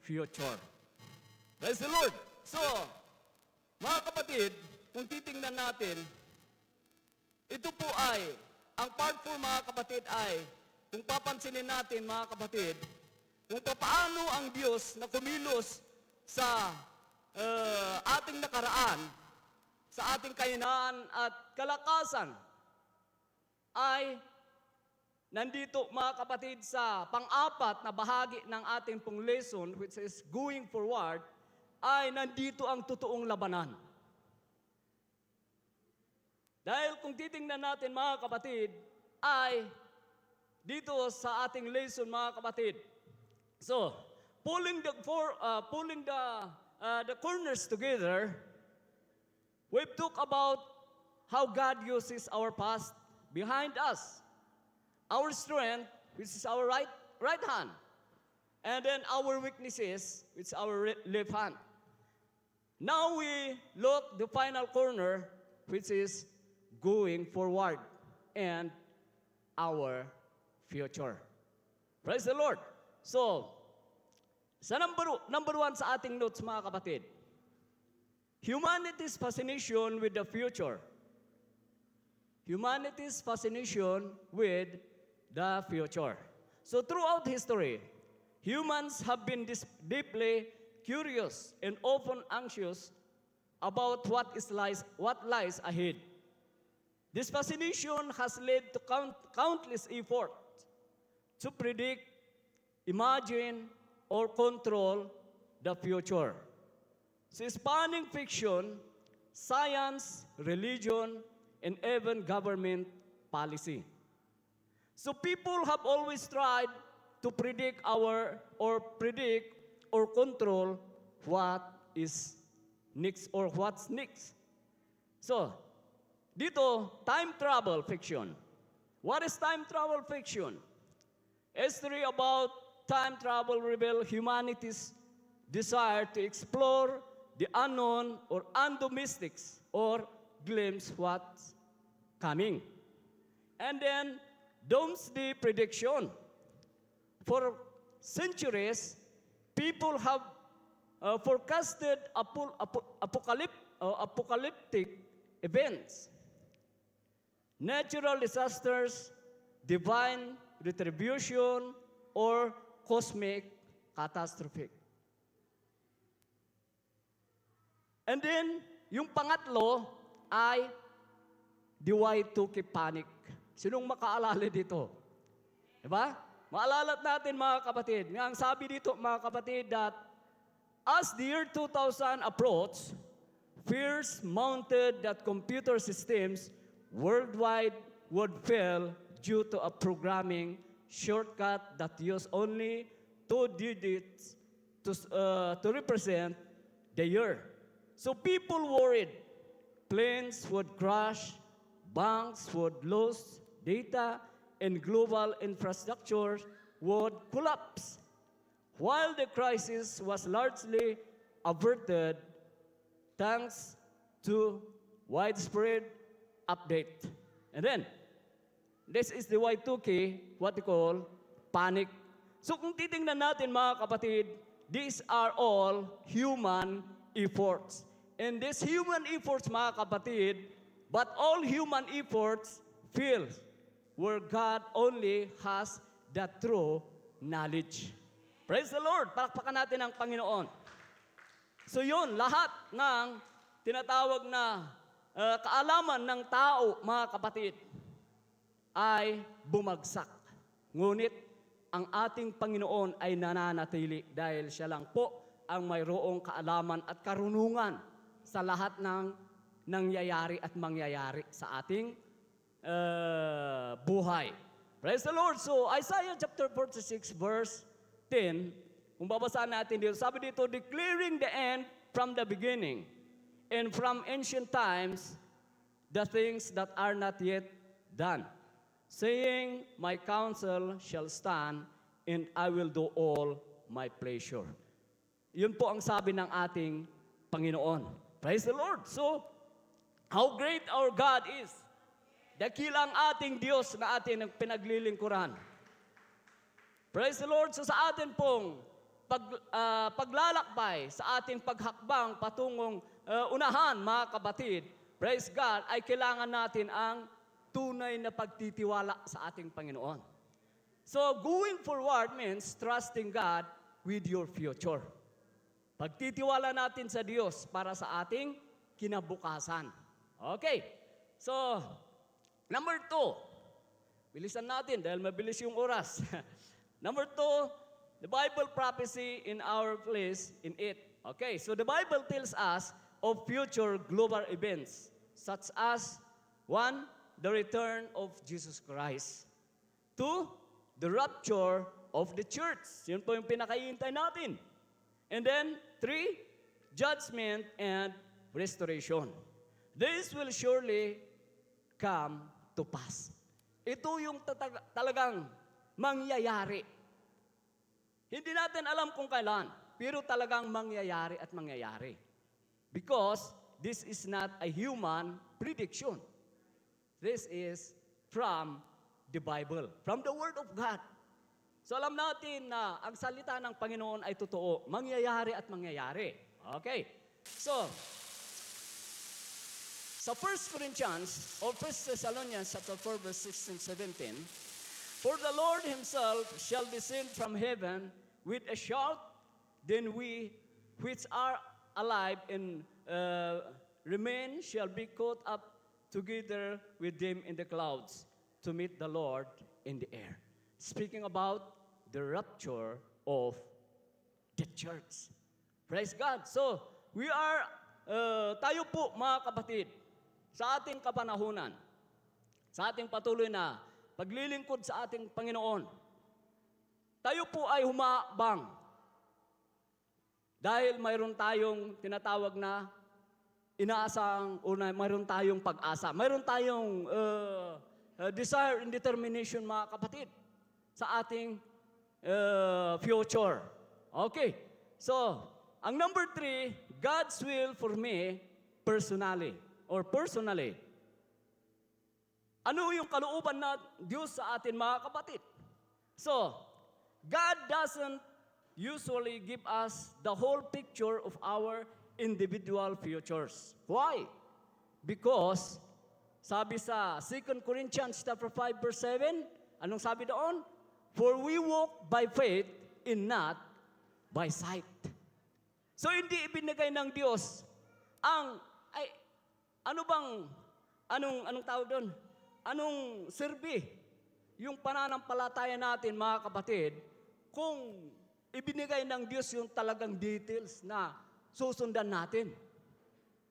future. Praise the Lord! So, mga kapatid, kung titingnan natin, ito po ay, ang part 4 mga kapatid ay, kung papansinin natin mga kapatid, kung paano ang Diyos na kumilos sa ating nakaraan, sa ating kahinaan at kalakasan, ay nandito mga kapatid sa pang-apat na bahagi ng ating pong lesson, which is going forward, ay nandito ang totoong labanan. Dahil kung titingnan natin mga kapatid, ay dito sa ating lesson mga kapatid. So, pulling the corners together, we've talked about how God uses our past behind us, our strength, which is our right hand, and then our weaknesses, which is our left hand. Now we look the final corner, which is going forward and our future. Praise the Lord. So, sa number one sa ating notes mga kapatid, humanity's fascination with the future. Humanity's fascination with the future. So throughout history, humans have been deeply curious and often anxious about what lies ahead. This fascination has led to countless efforts to predict, imagine, or control the future. So spanning fiction, science, religion, and even government policy. So people have always tried to predict or control what is next or what's next. So, dito, time travel fiction. What is time travel fiction? History about time travel reveal humanity's desire to explore the unknown or undomestics or glimpse what's coming. And then, doomsday prediction. For centuries, people have forecasted apocalyptic events, natural disasters, divine retribution, or cosmic catastrophe. And then, yung pangatlo ay the Y2K panic. Sinong makaalala dito? Diba? Maalala natin mga kapatid. Ang sabi dito mga kapatid that as the year 2000 approached, fears mounted that computer systems worldwide would fail due to a programming shortcut that used only 2 digits to represent the year. So people worried planes would crash, banks would lose data, and global infrastructure would collapse. While the crisis was largely averted thanks to widespread update. And then, this is the Y2K, what we call panic. So kung titingnan natin mga kapatid, these are all human efforts. And these human efforts mga kapatid, but all human efforts fail where God only has the true knowledge. Praise the Lord! Palakpakan natin ang Panginoon. So yun, lahat ng tinatawag na kaalaman ng tao, mga kapatid, ay bumagsak. Ngunit, ang ating Panginoon ay nananatili dahil siya lang po ang mayroong kaalaman at karunungan sa lahat ng nangyayari at mangyayari sa ating buhay. Praise the Lord! So, Isaiah chapter 46 verse 10, kung babasaan natin dito, sabi dito, declaring the end from the beginning, and from ancient times, the things that are not yet done, saying, my counsel shall stand, and I will do all my pleasure. Yun po ang sabi ng ating Panginoon. Praise the Lord! So, how great our God is. Dakilang ating Diyos na ating pinaglilingkuran. Praise the Lord! So sa atin pong paglalakbay sa ating paghakbang patungong unahan, mga kapatid, praise God, ay kailangan natin ang tunay na pagtitiwala sa ating Panginoon. So, going forward means trusting God with your future. Pagtitiwala natin sa Diyos para sa ating kinabukasan. Okay. So, number 2. Bilisan natin dahil mabilis yung oras. Number 2, the Bible prophecy in our place in it. Okay, so the Bible tells us of future global events such as 1, the return of Jesus Christ. 2, the rapture of the church. Yun po yung pinakahihintay natin. And then, 3, judgment and restoration. This will surely come to pass. Ito yung talagang mangyayari. Hindi natin alam kung kailan, pero talagang mangyayari at mangyayari. Because this is not a human prediction. This is from the Bible, from the Word of God. So alam natin na ang salita ng Panginoon ay totoo, mangyayari at mangyayari. Okay. So, sa 1 Corinthians or 1 Thessalonians chapter 4 verse 16, 17, for the Lord himself shall descend from heaven with a shout, then we which are alive and remain shall be caught up together with them in the clouds to meet the Lord in the air. Speaking about the rapture of the church. Praise God. So, we are, tayo po mga kapatid, sa ating kapanahunan, sa ating patuloy na paglilingkod sa ating Panginoon, tayo po ay humabang dahil mayroon tayong tinatawag na inaasang o mayroon tayong pag-asa. Mayroon tayong desire and determination, mga kapatid, sa ating future. Okay. So, ang number 3, God's will for me personally. Ano yung kalooban na Diyos sa atin, mga kapatid? So, God doesn't usually give us the whole picture of our individual futures. Why? Because, sabi sa 2 Corinthians chapter 5 verse 7, anong sabi doon? For we walk by faith and not by sight. So, hindi ibinigay ng Diyos ang, anong tawag doon? Anong serbi? Yung pananampalataya natin, mga kapatid, kung ibinigay ng Diyos yung talagang details na susundan natin.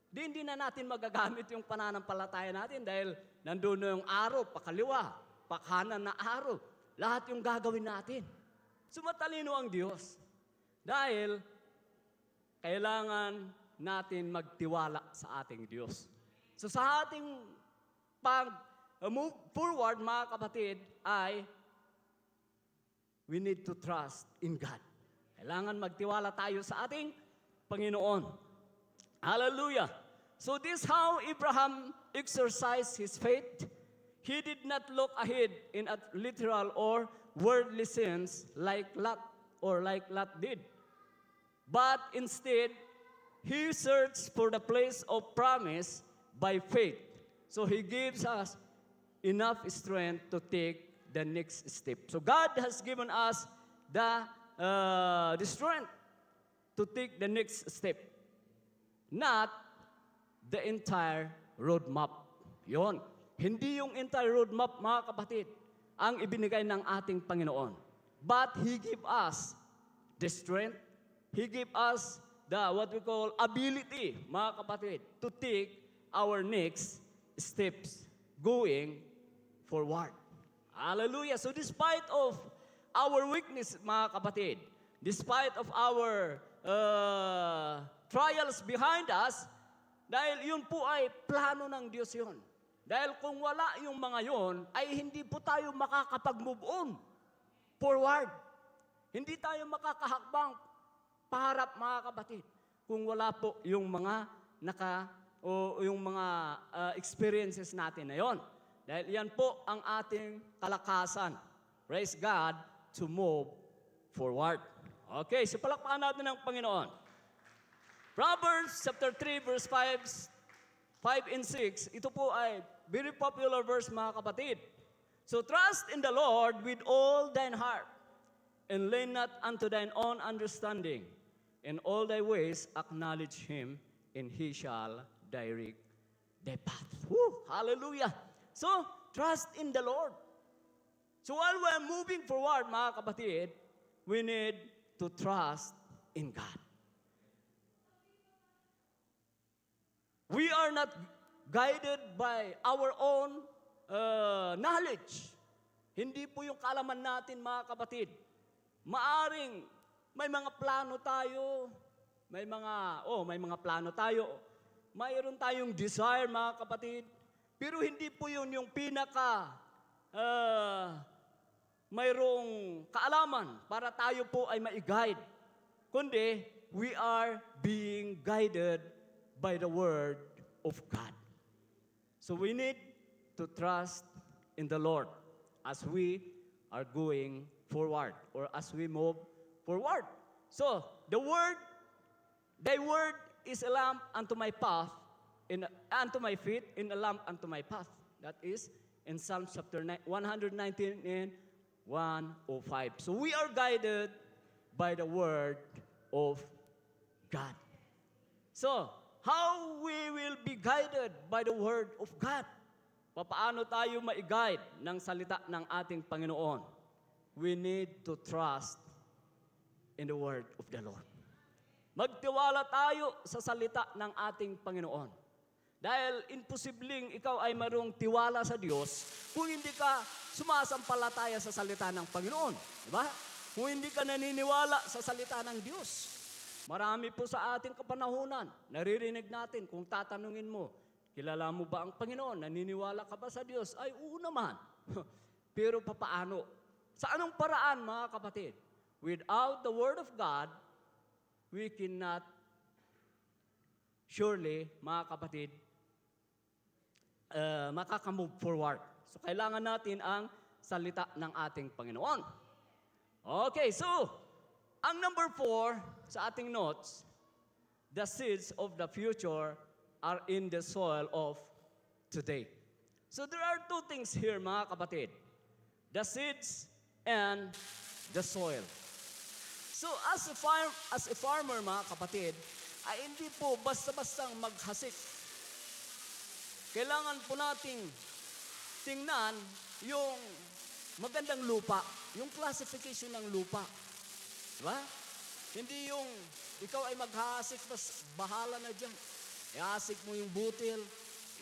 Hindi na natin magagamit yung pananampalataya natin dahil nandun na yung araw, pakaliwa, pakanan na araw. Lahat yung gagawin natin. Sumatalino ang Diyos. Dahil kailangan natin magtiwala sa ating Diyos. So sa ating pag-move forward, mga kapatid, ay we need to trust in God. Kailangan magtiwala tayo sa ating Panginoon. Hallelujah. So this how Abraham exercised his faith. He did not look ahead in a literal or worldly sense like Lot did. But instead, he searched for the place of promise by faith. So he gives us enough strength to take the next step. So God has given us the strength to take the next step. Not the entire roadmap. Yon. Hindi yung entire roadmap, mga kapatid, ang ibinigay ng ating Panginoon. But He give us the strength. He give us the what we call ability, mga kapatid, to take our next steps going forward. Hallelujah. So despite of our weakness, mga kapatid, despite of our trials behind us, dahil yun po ay plano ng Diyos yun. Dahil kung wala yung mga yun, ay hindi po tayo makakapag-move on forward. Hindi tayo makakahakbang paharap, mga kapatid, kung wala po yung mga yung mga experiences natin na yon. Dahil yan po ang ating kalakasan. Praise God to move forward. Okay, so palakpakan natin ang Panginoon. Proverbs chapter 3 verse 5 and 6, ito po ay very popular verse mga kapatid. So trust in the Lord with all thine heart, and lean not unto thine own understanding. In all thy ways acknowledge Him, and He shall direct thy path. Woo! Hallelujah! So, trust in the Lord. So while we're moving forward, mga kapatid, we need to trust in God. We are not guided by our own knowledge. Hindi po yung kaalaman natin, mga kapatid. Maaring may mga plano tayo, may mga plano tayo, mayroon tayong desire, mga kapatid, pero hindi po yun yung mayroong kaalaman para tayo po ay ma-guide. Kundi, we are being guided by the Word of God. So we need to trust in the Lord as we are going forward or as we move forward. So, thy word is a lamp unto my path, unto my feet, and a lamp unto my path. That is in Psalm chapter 119 and 105. So we are guided by the word of God. So, how we will be guided by the word of God? Paano tayo ma-guide ng salita ng ating Panginoon? We need to trust in the word of the Lord. Magtiwala tayo sa salita ng ating Panginoon. Dahil imposibleng ikaw ay marong tiwala sa Diyos kung hindi ka sumasampalataya sa salita ng Panginoon. Diba? Kung hindi ka naniniwala sa salita ng Diyos. Marami po sa ating kapanahunan, naririnig natin kung tatanungin mo, kilala mo ba ang Panginoon? Naniniwala ka ba sa Diyos? Ay, oo naman. Pero papaano? Sa anong paraan, mga kapatid? Without the Word of God, we cannot surely, mga kapatid, makakamove forward. So, kailangan natin ang salita ng ating Panginoon. Okay, so, ang number 4 sa ating notes, the seeds of the future are in the soil of today. So, there are two things here, mga kapatid. The seeds and the soil. So, as a farmer, mga kapatid, ay hindi po basta-bastang maghasik. Kailangan po nating tingnan yung magandang lupa, yung classification ng lupa. Diba? Hindi yung ikaw ay maghasik, tas bahala na dyan. Ihasik mo yung butil,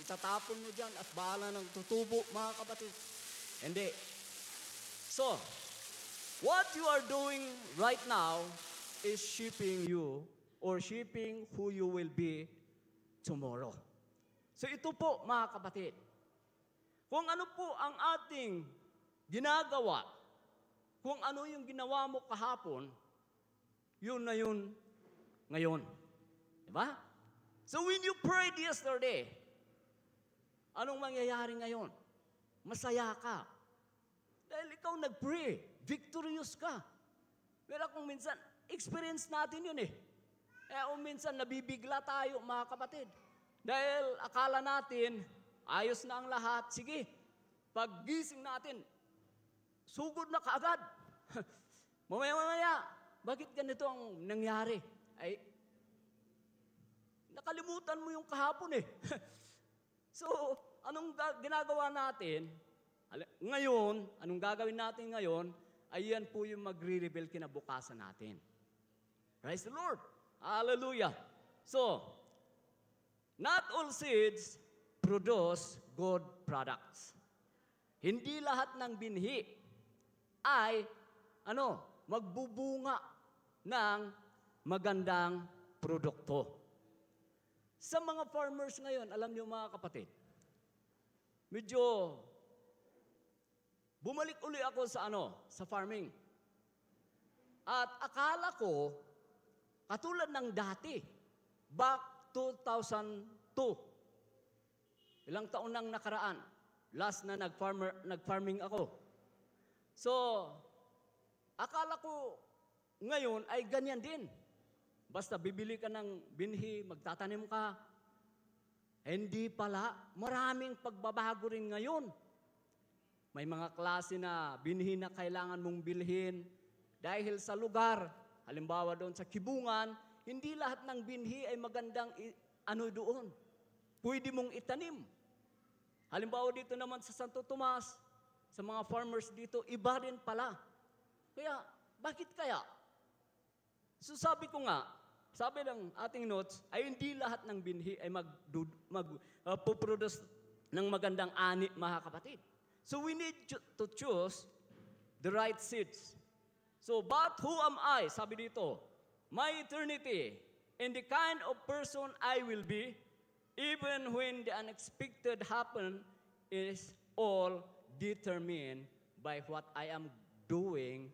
itatapon mo dyan, at bahala ng tutubo, mga kapatid. Hindi. So, what you are doing right now is shaping you or shaping who you will be tomorrow. So ito po, mga kapatid, kung ano po ang ating ginagawa, kung ano yung ginawa mo kahapon, yun na yun ngayon. Diba? So when you prayed yesterday, anong mangyayari ngayon? Masaya ka. Dahil ikaw nag-pray, victorious ka. Pero kung minsan, experience natin yun eh. Kung minsan nabibigla tayo, mga kapatid. Dahil akala natin, ayos na ang lahat. Sige, paggising natin, sugod na kaagad. Mamaya, bakit ganito ang nangyari? Ay, nakalimutan mo yung kahapon eh. So, anong ginagawa natin? Ngayon, anong gagawin natin ngayon? Ay yan po yung magre-reveal kinabukasan natin. Praise the Lord. Hallelujah. So, not all seeds produce good products. Hindi lahat ng binhi ay magbubunga ng magandang produkto. Sa mga farmers ngayon, alam niyo mga kapatid, medyo bumalik uli ako sa farming. At akala ko, katulad ng dati, back 2002, ilang taon nang nakaraan, last na nag-farming ako. So, akala ko, ngayon ay ganyan din. Basta bibili ka ng binhi, magtatanim ka. Hindi pala, maraming pagbabago rin ngayon. May mga klase na binhi na kailangan mong bilhin dahil sa lugar. Halimbawa doon sa Kibungan, hindi lahat ng binhi ay magandang doon. Pwede mong itanim. Halimbawa dito naman sa Santo Tomas, sa mga farmers dito, iba rin pala. Kaya, bakit kaya? So sabi ko nga, sabi ng ating notes, ay hindi lahat ng binhi ay magpuproduce ng magandang ani, mga kapatid. So we need to choose the right seeds. So, but who am I? Sabi dito, my eternity and the kind of person I will be, even when the unexpected happen, is all determined by what I am doing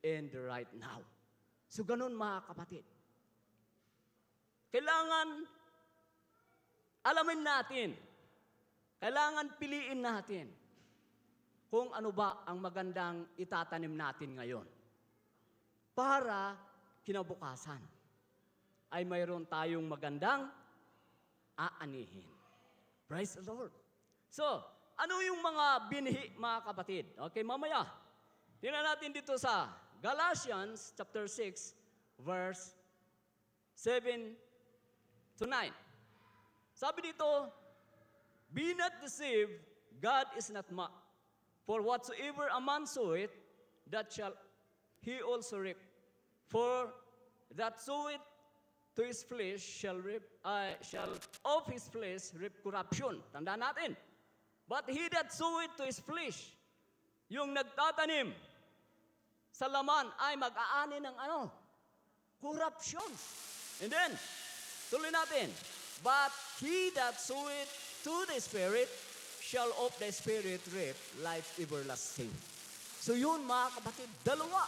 in the right now. So, ganun mga kapatid. Kailangan alamin natin, kailangan piliin natin kung ano ba ang magandang itatanim natin ngayon. Para kinabukasan ay mayroon tayong magandang aanihin. Praise the Lord. So, ano yung mga binhi, mga kapatid? Okay, mamaya. Tingnan natin dito sa Galatians chapter 6, verse 7 to 9. Sabi dito, be not deceived, God is not mocked. For whatsoever a man soweth, that shall he also reap. For that soweth to his flesh shall of his flesh reap corruption. Tandaan natin. But he that soweth to his flesh, yung nagtatanim sa laman ay mag-aani ng corruption. And then, tuloy natin. But he that soweth to the Spirit shall of the Spirit reap life everlasting. So yun mga kapatid, dalawa.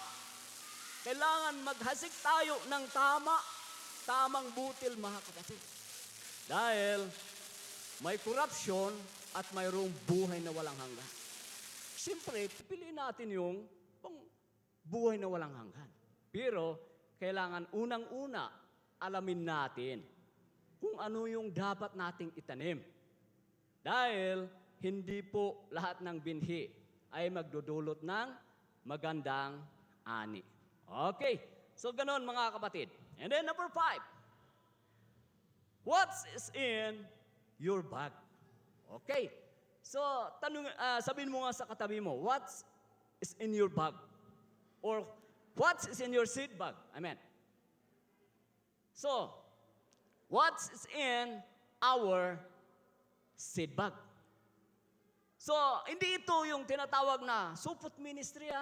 Kailangan maghasik tayo ng tamang butil mga kapatid. Dahil may corruption at mayroong buhay na walang hanggan. Siyempre, pipiliin natin yung buhay na walang hanggan. Pero, kailangan unang-una, alamin natin kung ano yung dapat nating itanim. Dahil, hindi po lahat ng binhi ay magdudulot ng magandang ani. Okay, so ganun mga kapatid. And then number 5, what is in your bag? Okay, so sabihin mo nga sa katabi mo, what is in your bag? Or what is in your seed bag? Amen. So, what is in our seed bag? So, hindi ito yung tinatawag na supot ministry,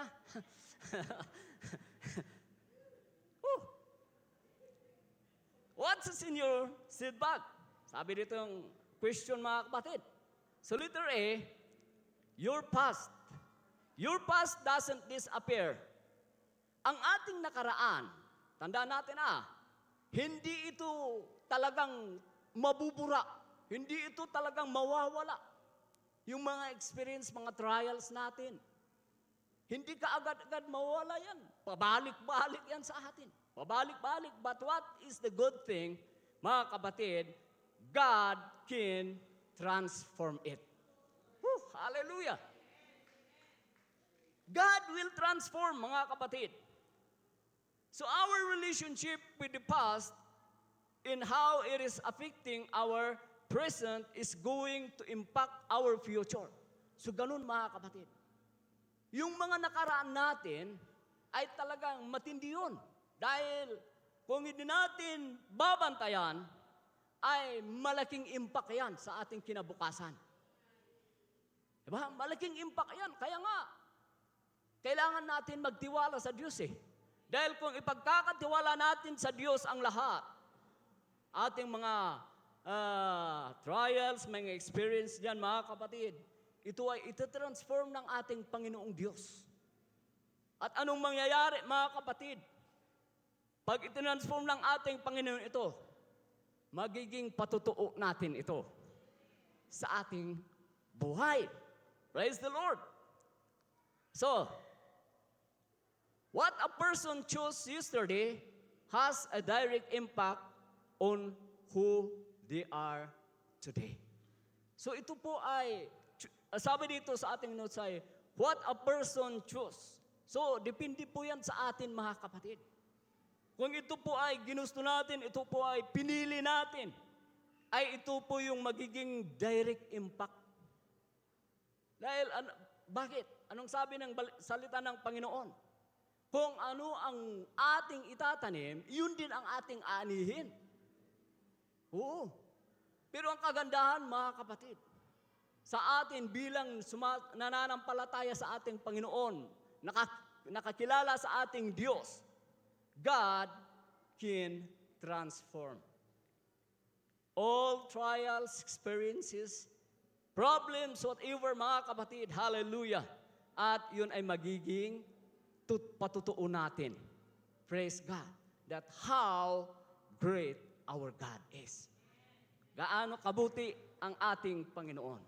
What is in your seed bag? Sabi dito yung question, mga kapatid. So, letter A, your past. Your past doesn't disappear. Ang ating nakaraan, tandaan natin hindi ito talagang mabubura. Hindi ito talagang mawawala. Yung mga experience, mga trials natin. Hindi ka agad-agad mawala yan. Pabalik-balik yan sa atin. Pabalik-balik. But what is the good thing, mga kapatid? God can transform it. Woo, hallelujah! God will transform, mga kapatid. So our relationship with the past and how it is affecting our present is going to impact our future. So ganun, mga kapatid. Yung mga nakaraan natin ay talagang matindi yun. Dahil kung hindi natin babantayan, ay malaking impact yan sa ating kinabukasan. Diba? Malaking impact yan. Kaya nga, kailangan natin magtiwala sa Diyos Dahil kung ipagkakatiwala natin sa Diyos ang lahat, ating mga trials, mga experience diyan, mga kapatid, ito ay itatransform ng ating Panginoong Diyos. At anong mangyayari, mga kapatid? Pag itinransform ng ating Panginoon ito, magiging patutuo natin ito sa ating buhay. Praise the Lord. So, What a person chose yesterday has a direct impact on who they are today. So ito po ay, sabi dito sa ating notes ay, what a person chose. So, depende po yan sa atin mga kapatid. Kung ito po ay ginusto natin, ito po ay pinili natin, ay ito po yung magiging direct impact. Dahil, bakit? Anong sabi ng salita ng Panginoon? Kung ano ang ating itatanim, yun din ang ating aanihin. Oo. Pero ang kagandahan, mga kapatid, sa atin bilang nananampalataya sa ating Panginoon, nakakilala sa ating Diyos, God can transform. All trials, experiences, problems, whatever, mga kapatid, hallelujah. At yun ay magiging patutuo natin. Praise God. That how great our God is. Gaano kabuti ang ating Panginoon.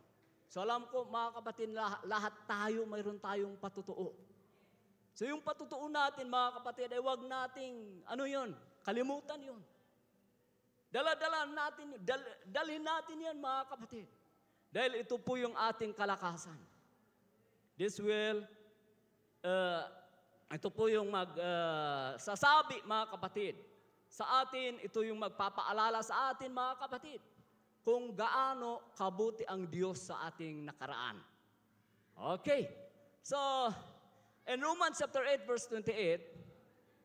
So alam ko, mga kapatid, lahat tayo, mayroon tayong patutuo. So yung patutuo natin, mga kapatid, ay wag nating, kalimutan yun. Dalhin natin yan, mga kapatid. Dahil ito po yung ating kalakasan. Ito po yung sasabi, mga kapatid. Sa atin, ito yung magpapaalala sa atin, mga kapatid, kung gaano kabuti ang Diyos sa ating nakaraan. Okay. So, in Romans chapter 8, verse 28,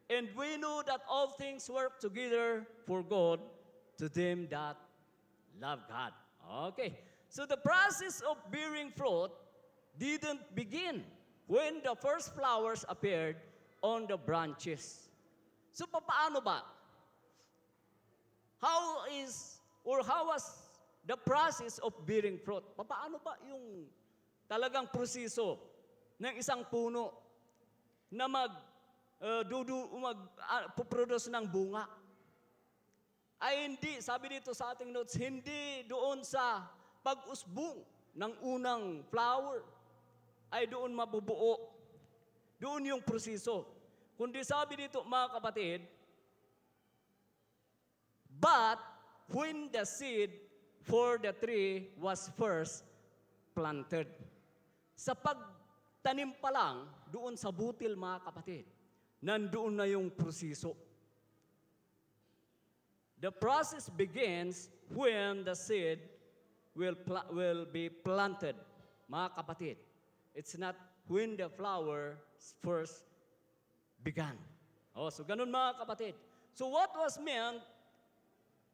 and we know that all things work together for good to them that love God. Okay. So, the process of bearing fruit didn't begin when the first flowers appeared on the branches. So, paano ba? How was the process of bearing fruit? Paano ba yung talagang proseso ng isang puno na mag-produce ng bunga? Ay hindi, sabi dito sa ating notes, hindi doon sa pag-usbong ng unang flower ay doon mabubuo. Doon yung proseso. Kundi sabi dito, mga kapatid, but when the seed for the tree was first planted. Sa pagtanim pa lang, doon sa butil, mga kapatid, nandoon na yung proseso. The process begins when the seed will be planted, mga kapatid. It's not when the flower first began. So ganun, mga kapatid. So what was meant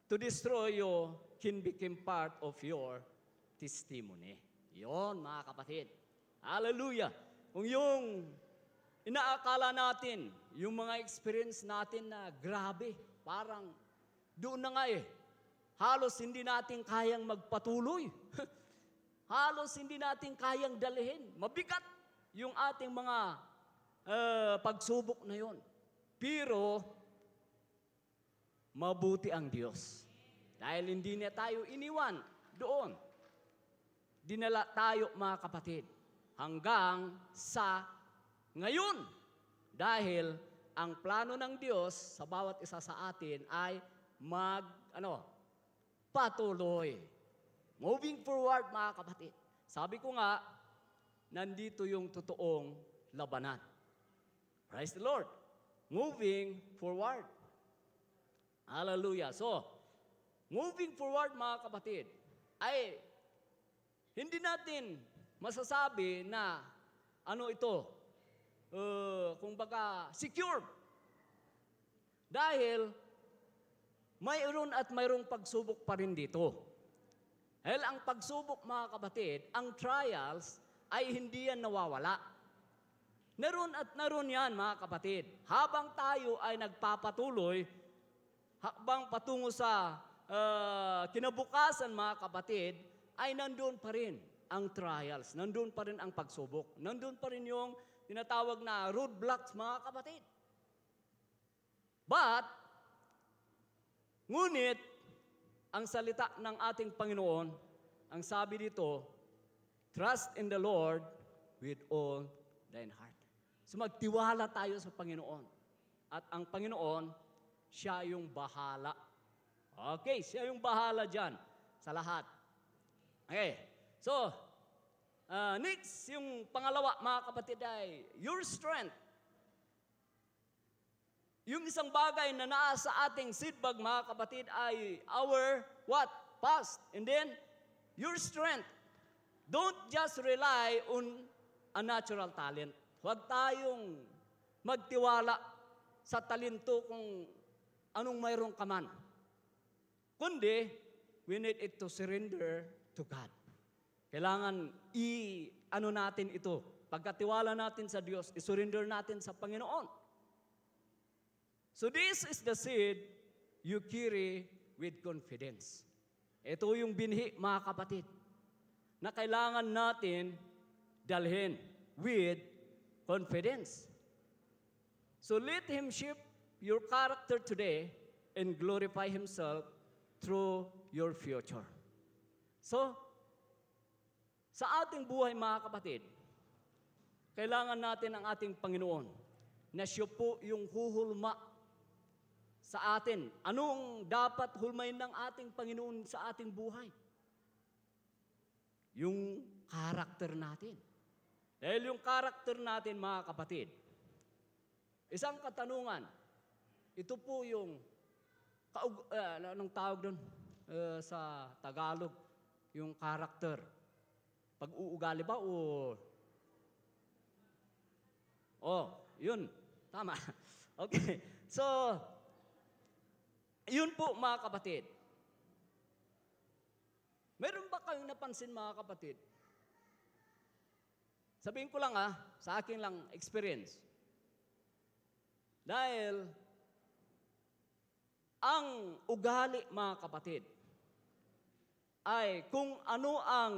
to destroy you can become part of your testimony. Yon, mga kapatid. Hallelujah. Kung yung inaakala natin, yung mga experience natin na grabe, parang doon na nga halos hindi natin kayang magpatuloy. Halos hindi natin kayang dalhin. Mabigat yung ating mga pagsubok na yon. Pero, mabuti ang Diyos. Dahil hindi na tayo iniwan doon. Dinala tayo, mga kapatid, hanggang sa ngayon. Dahil ang plano ng Diyos sa bawat isa sa atin ay patuloy. Moving forward, mga kapatid. Sabi ko nga, nandito yung totoong labanan. Praise the Lord. Moving forward. Hallelujah. So, moving forward, mga kapatid, ay hindi natin masasabi na kumbaga secure. Dahil mayroon at mayroong pagsubok pa rin dito. Dahil ang pagsubok, mga kapatid, ang trials ay hindi yan nawawala. Naroon at naroon yan, mga kapatid. Habang tayo ay nagpapatuloy, habang patungo sa kinabukasan, mga kapatid, ay nandun pa rin ang trials, nandun pa rin ang pagsubok, nandun pa rin yung tinatawag na roadblocks, mga kapatid. Ngunit, ang salita ng ating Panginoon, ang sabi dito, trust in the Lord with all thine heart. So magtiwala tayo sa Panginoon. At ang Panginoon, siya yung bahala. Okay, siya yung bahala dyan sa lahat. Okay, so, next, yung pangalawa, mga kapatid, ay your strength. Yung isang bagay na nasa ating seedbag, mga kapatid, ay our what? Past. And then, your strength. Don't just rely on a natural talent. Huwag tayong magtiwala sa talento kung anong mayroong ka man. Kundi, we need it to surrender to God. Kailangan ano natin ito. Pagkatiwala natin sa Diyos, i-surrender natin sa Panginoon. So this is the seed you carry with confidence. Ito yung binhi, mga kapatid, na kailangan natin dalhin with confidence. So let Him shape your character today and glorify Himself through your future. So, sa ating buhay, mga kapatid, kailangan natin ang ating Panginoon na siya po yung huhulma sa atin. Anong dapat hulmain ng ating Panginoon sa ating buhay? Yung karakter natin. Dahil yung karakter natin, mga kapatid, isang katanungan, ito po yung, anong tawag doon sa Tagalog, yung karakter. Pag-uugali ba o... yun. Tama. Okay. So, yun po, mga kapatid. Meron ba kayong napansin, mga kapatid? Sabihin ko lang sa akin lang experience. Dahil, ang ugali, mga kapatid, ay kung ano ang,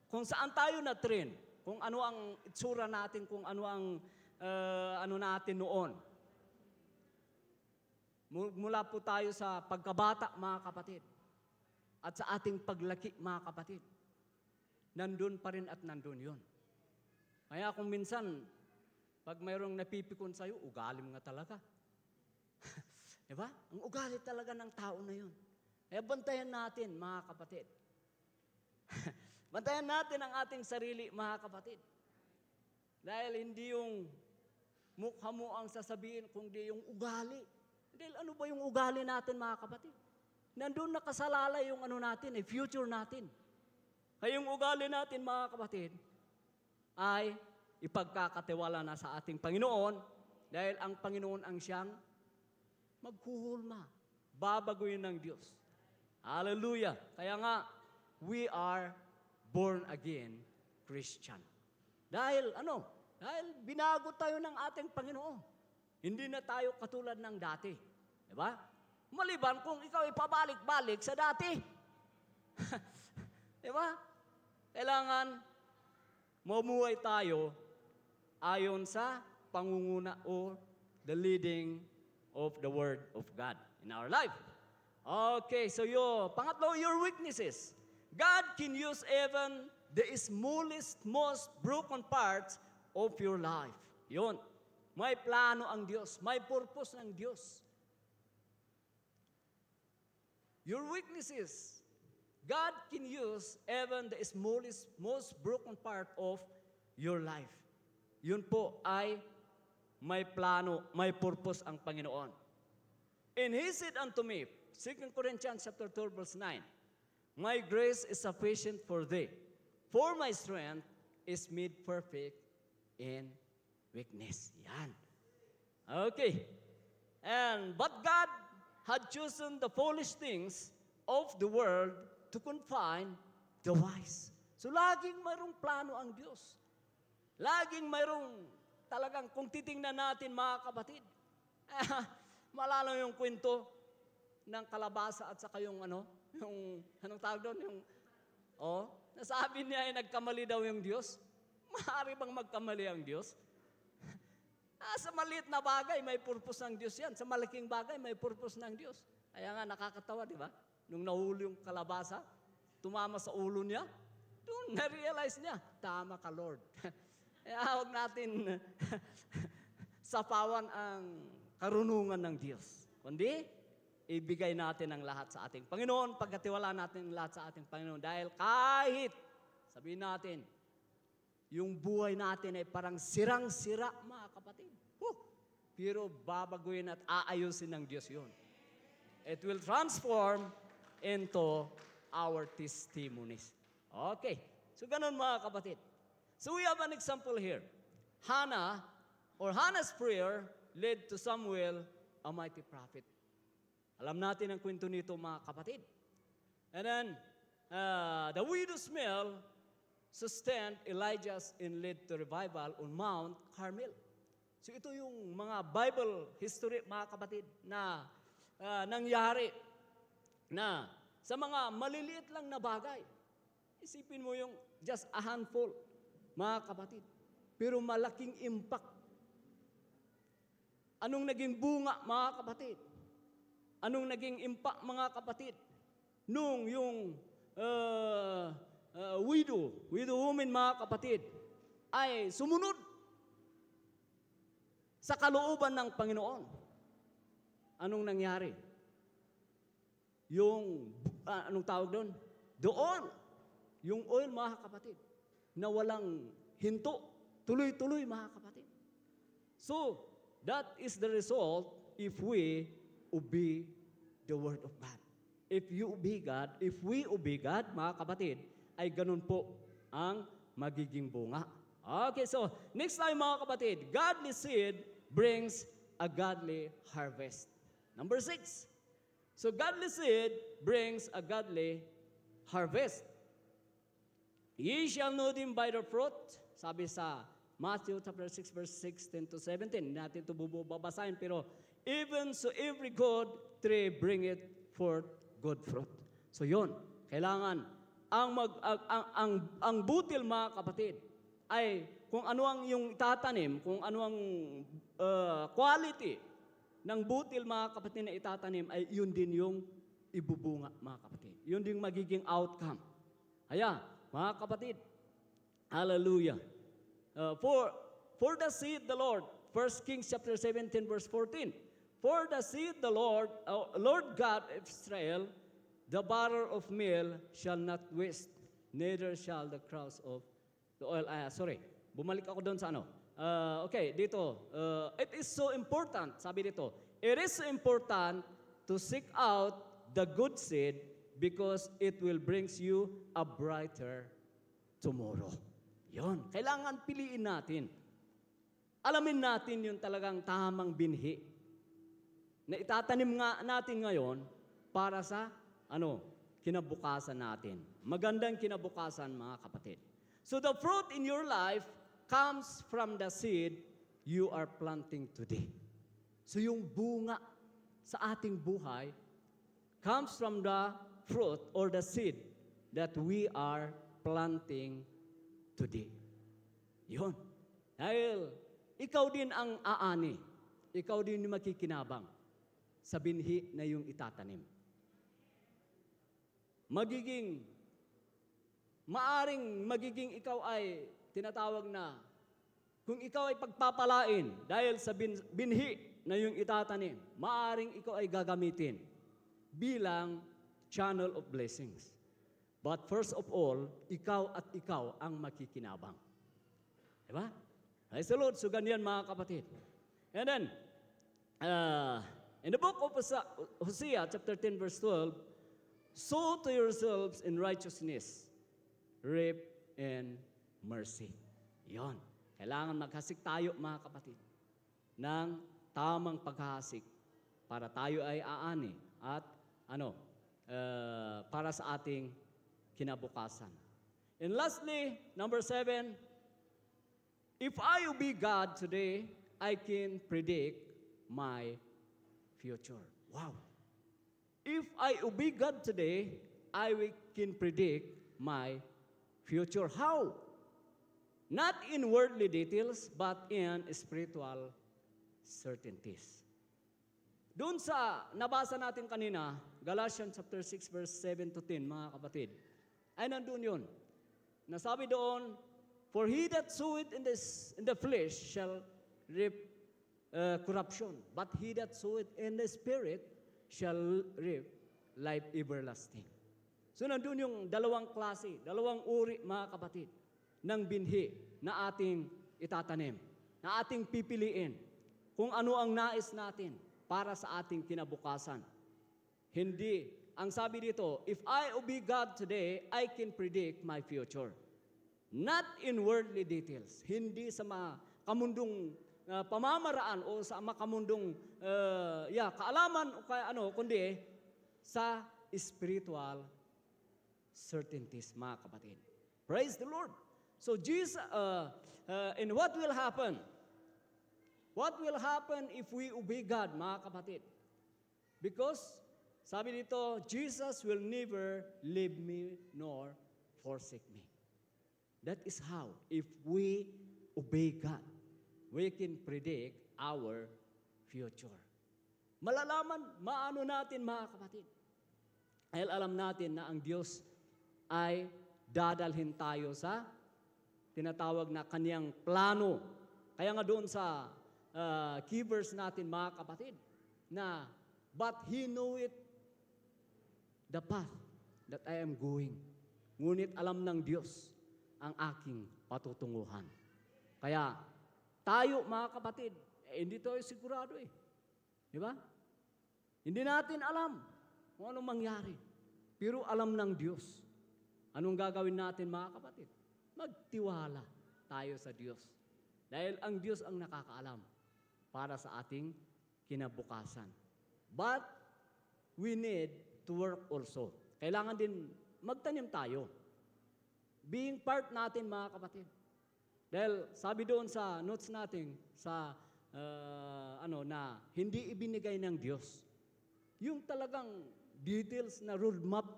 kung saan tayo na-train, kung ano ang itsura natin, kung ano ang, ano natin noon. Mula po tayo sa pagkabata, mga kapatid, at sa ating paglaki, mga kapatid. Nandun pa rin at nandun yun. Kaya kung minsan, pag mayroong napipikon sa'yo, ugali mo nga talaga. Diba? Ang ugali talaga ng tao na yun. Kaya bantayan natin, mga kapatid. Bantayan natin ang ating sarili, mga kapatid. Dahil hindi yung mukha mo ang sasabihin, kundi yung ugali. Dahil ano ba yung ugali natin, mga kapatid? Nandun nakasalalay yung ano natin, future natin. Kaya yung ugali natin, mga kapatid, ay ipagkakatiwala na sa ating Panginoon dahil ang Panginoon ang siyang maghuhulma. Babaguhin ng Diyos. Hallelujah. Kaya nga, we are born again Christian. Dahil Dahil binago tayo ng ating Panginoon. Hindi na tayo katulad ng dati. Diba? Maliban kung ikaw ipabalik-balik sa dati. Diba? Kailangan mamuhay tayo ayon sa pangunguna o the leading of the Word of God in our life. Okay, so pangatlo, your weaknesses. God can use even the smallest, most broken parts of your life. Yun. May plano ang Diyos. May purpose ng Diyos. Your weaknesses. God can use even the smallest, most broken part of your life. Yun po ay may plano, may purpose ang Panginoon. And He said unto me, 2 Corinthians chapter 12, verse 9, my grace is sufficient for thee, for my strength is made perfect in weakness. Yan. Okay. But God had chosen the foolish things of the world to confine the wise. So laging mayroong plano ang Diyos. Laging mayroong talagang kung titingnan natin, mga kapatid, malalo yung kwento ng kalabasa at saka yung anong tawag doon? Nasabi niya ay nagkamali daw yung Diyos. Maaari bang magkamali ang Diyos? Sa maliit na bagay, may purpose ng Diyos yan. Sa malaking bagay, may purpose ng Diyos. Kaya nga nakakatawa, di ba? Nung nahuli yung kalabasa, tumama sa ulo niya, doon na-realize niya, tama ka, Lord. Huwag natin sapawan ang karunungan ng Diyos. Kundi, ibigay natin ang lahat sa ating Panginoon, pagkatiwala natin ang lahat sa ating Panginoon. Dahil kahit, sabihin natin, yung buhay natin ay parang sirang-sira, mga kapatid. Pero babaguhin at aayusin ng Diyos yun. It will transform into our testimonies. Okay. So, ganun mga kapatid. So, we have an example here. Hannah's prayer led to Samuel, a mighty prophet. Alam natin ang kwento nito mga kapatid. And then, the widow's meal sustained Elijah's and led to revival on Mount Carmel. So ito yung mga Bible history, mga kapatid, na nangyari na sa mga maliliit lang na bagay. Isipin mo yung just a handful, mga kapatid. Pero malaking impact. Anong naging bunga, mga kapatid? Anong naging impact, mga kapatid? Nung yung widow woman, mga kapatid, ay sumunod sa kalooban ng Panginoon. Anong nangyari? Yung, anong tawag doon? Doon, yung oil, mga kapatid, na walang hinto, tuloy-tuloy, mga kapatid. So, that is the result if we obey the Word of God. If you obey God, if we obey God, mga kapatid, ay ganun po ang magiging bunga. Okay, so, next time, mga kapatid, godly seed brings a godly harvest. Number 6. So, godly seed brings a godly harvest. Ye shall know them by their fruit. Sabi sa Matthew chapter 6, verse 16 to 17. Hindi natin ito babasahin, pero even so every good tree bring it forth good fruit. So, yun. Kailangan ang butil, mga kapatid, ay kung ano ang yung itatanim, kung ano ang quality ng butil, mga kapatid, na itatanim, ay yun din yung ibubunga, mga kapatid. Yun din magiging outcome. Kaya, mga kapatid, hallelujah. For the seed the Lord, 1 Kings chapter 17, verse 14. For the seed the Lord, Lord God of Israel, the barrel of meal shall not waste, neither shall the crowds of the oil. Bumalik ako doon sa ano. Okay, dito. It is so important, sabi dito, it is so important to seek out the good seed because it will brings you a brighter tomorrow. Yon. Kailangan piliin natin. Alamin natin yung talagang tamang binhi na itatanim nga natin ngayon para sa kinabukasan natin. Magandang kinabukasan, mga kapatid. So the fruit in your life comes from the seed you are planting today. So yung bunga sa ating buhay comes from the fruit or the seed that we are planting today. Yun. Dahil ikaw din ang aani. Ikaw din yung makikinabang sa binhi na yung itatanim. Maaring magiging ikaw ay tinatawag na, kung ikaw ay pagpapalain dahil sa binhi na yung itatanim, maaring ikaw ay gagamitin bilang channel of blessings. But first of all, ikaw at ikaw ang makikinabang. Diba? Praise the Lord. So ganyan, mga kapatid. And then, in the book of Hosea, chapter 10, verse 12, sow to yourselves in righteousness, reap in mercy. Yon. Kailangan maghasik tayo, mga kapatid, ng tamang paghahasik para tayo ay aani at para sa ating kinabukasan. And lastly, number 7, if I obey God today, I can predict my future. Wow. If I obey God today, I can predict my future. How? Not in worldly details, but in spiritual certainties. Doon sa nabasa natin kanina, Galatians chapter 6, verse 7 to 10, mga kapatid, ay nandun yun. Nasabi doon, For he that soweth in the flesh shall reap corruption, but he that soweth in the Spirit shall reap life everlasting. So nandun yung dalawang klase, dalawang uri mga kapatid, ng binhi na ating itatanim, na ating pipiliin kung ano ang nais natin para sa ating kinabukasan. Hindi. Ang sabi dito, if I obey God today, I can predict my future. Not in worldly details. Hindi sa makamundong pamamaraan o sa makamundong kaalaman o kaya kundi sa spiritual certainties, mga kapatid. Praise the Lord. So Jesus, and what will happen? What will happen if we obey God, mga kapatid? Because, sabi dito, Jesus will never leave me nor forsake me. That is how, if we obey God, we can predict our future. Malalaman, maano natin mga kapatid. Dahil alam natin na ang Diyos ay dadalhin tayo sa tinatawag na kaniyang plano. Kaya nga doon sa key verse natin mga kapatid, na, but He knoweth the path that I am going. Ngunit alam ng Diyos ang aking patutunguhan. Kaya, tayo mga kapatid, hindi tayo sigurado eh. Di ba? Hindi natin alam kung anong mangyari. Pero alam ng Diyos. Anong gagawin natin mga kapatid? Magtiwala tayo sa Diyos. Dahil ang Diyos ang nakakaalam para sa ating kinabukasan. But, we need to work also. Kailangan din magtanim tayo. Being part natin mga kapatid. Dahil sabi doon sa notes natin, sa na hindi ibinigay ng Diyos. Yung talagang details na roadmap.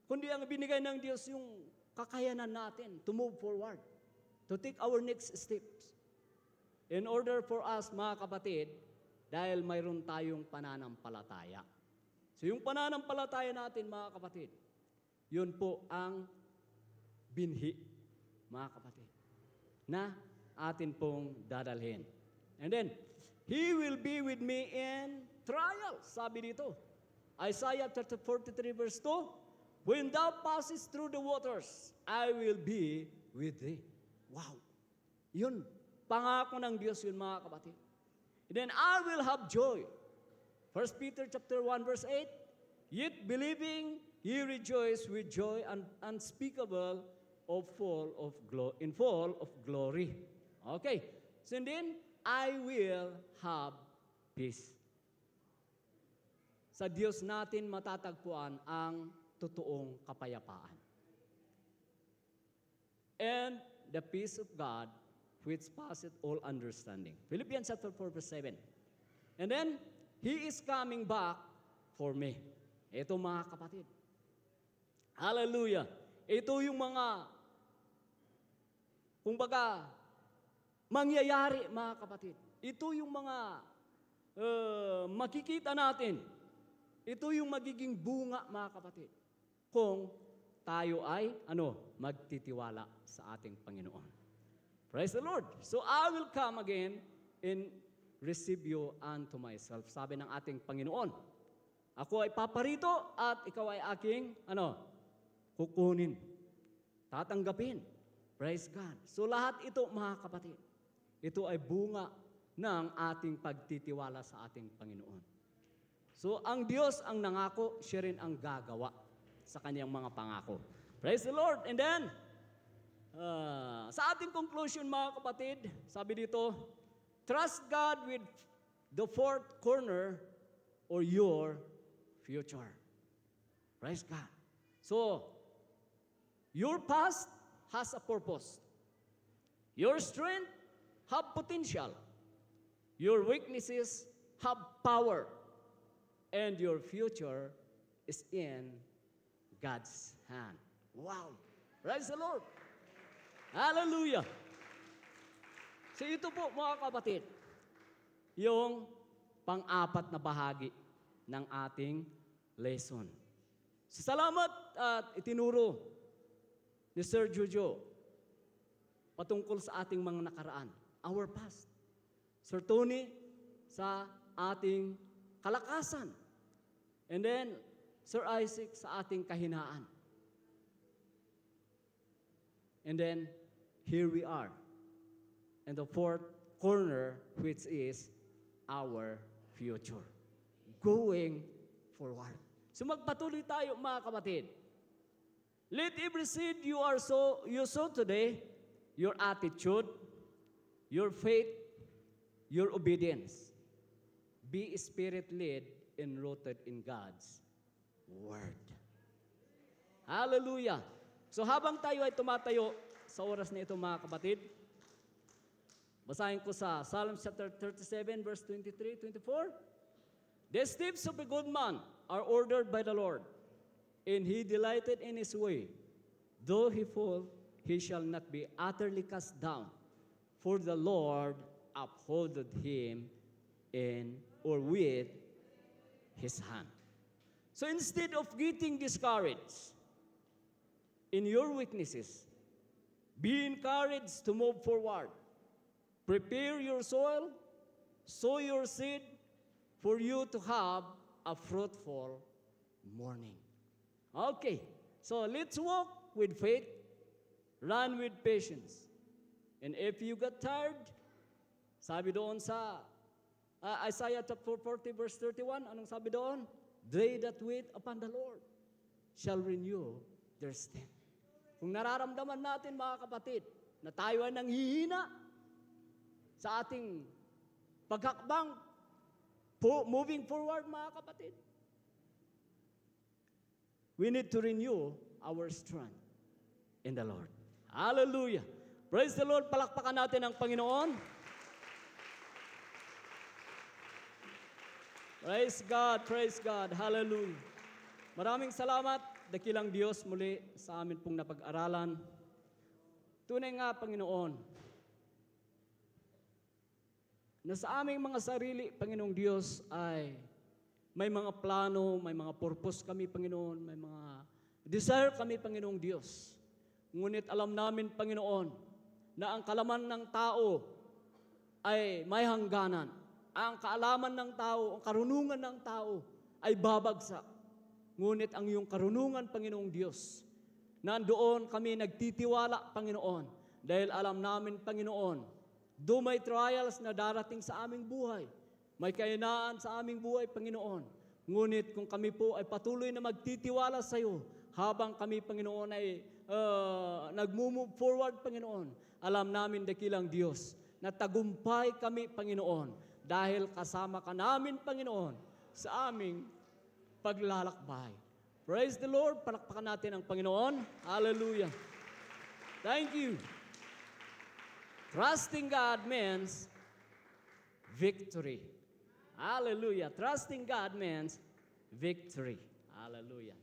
Kundi ang ibinigay ng Diyos yung kakayanan natin to move forward, to take our next steps. In order for us, mga kapatid, dahil mayroon tayong pananampalataya. So yung pananampalataya natin, mga kapatid, yun po ang binhi, mga kapatid, na atin pong dadalhin. And then, He will be with me in trials. Sabi dito, Isaiah 43 verse 2, when thou passest through the waters, I will be with thee. Wow! Yun, pangako ng Diyos yun, mga kapatid. And then, I will have joy. 1 Peter chapter 1 verse 8, yet believing ye rejoice with joy unspeakable in full of glory. Okay. So then, I will have peace. Sa Diyos natin matatagpuan ang totoong kapayapaan. And the peace of God which passeth all understanding. Philippians chapter 4 verse 7. And then, He is coming back for me. Ito mga kapatid. Hallelujah. Ito yung mga, kumbaga, mangyayari mga kapatid. Ito yung mga makikita natin. Ito yung magiging bunga mga kapatid. Kung tayo ay, magtitiwala sa ating Panginoon. Praise the Lord. So I will come again and receive you unto myself. Sabi ng ating Panginoon, ako ay paparito at ikaw ay aking, kukunin. Tatanggapin. Praise God. So lahat ito, mga kapatid, ito ay bunga ng ating pagtitiwala sa ating Panginoon. So ang Diyos ang nangako, siya rin ang gagawa sa kanyang mga pangako. Praise the Lord. And then, sa ating conclusion, mga kapatid, sabi dito, trust God with the fourth corner or your future. Praise God. So, your past has a purpose. Your strength have potential. Your weaknesses have power. And your future is in God's hand. Wow! Praise the Lord! Hallelujah! So ito po mga kapatid, yung pang-apat na bahagi ng ating lesson. So, salamat at itinuro ni Sir Jojo patungkol sa ating mga nakaraan, our past. Sir Tony, sa ating kalakasan. And then, Sir Isaac, sa ating kahinaan. And then, here we are. And the fourth corner, which is our future. Going forward. So magpatuloy tayo mga kapatid. Let every seed you sow today, your attitude, your faith, your obedience, be spirit-led and rooted in God's Word. Hallelujah! So habang tayo ay tumatayo sa oras na ito mga kapatid, basahin ko sa Psalm chapter 37 verse 23-24. The steps of a good man are ordered by the Lord, and he delighted in his way. Though he fall, he shall not be utterly cast down, for the Lord upholdeth him with his hand. So instead of getting discouraged in your weaknesses, be encouraged to move forward. Prepare your soil, sow your seed for you to have a fruitful morning. Okay, so let's walk with faith, run with patience. And if you got tired, sabi doon sa Isaiah chapter 40 verse 31, anong sabi doon? They that wait upon the Lord shall renew their strength. Kung nararamdaman natin mga kapatid, na tayo ay nanghihina sa ating paghakbang, moving forward mga kapatid, we need to renew our strength in the Lord. Hallelujah! Praise the Lord! Palakpakan natin ang Panginoon. Praise God! Praise God! Hallelujah! Maraming salamat, dakilang Diyos, muli sa amin pong napag-aralan. Tunay nga, Panginoon, na sa aming mga sarili, Panginoong Diyos, ay may mga plano, may mga purpose kami, Panginoon, may mga desire kami, Panginoong Diyos. Ngunit alam namin, Panginoon, na ang kalaman ng tao ay may hangganan. Ang kaalaman ng tao, ang karunungan ng tao ay babagsak. Ngunit ang iyong karunungan, Panginoong Diyos, nandoon kami nagtitiwala, Panginoon, dahil alam namin, Panginoon, do may trials na darating sa aming buhay, may kahinaan sa aming buhay, Panginoon. Ngunit kung kami po ay patuloy na magtitiwala sa iyo, habang kami, Panginoon, ay nag-move forward, Panginoon, alam namin, dakilang Diyos, na tagumpay kami, Panginoon, dahil kasama ka namin, Panginoon, sa aming paglalakbay. Praise the Lord. Palakpakan natin ang Panginoon. Hallelujah. Thank you. Trusting God means victory. Hallelujah. Trusting God means victory. Hallelujah.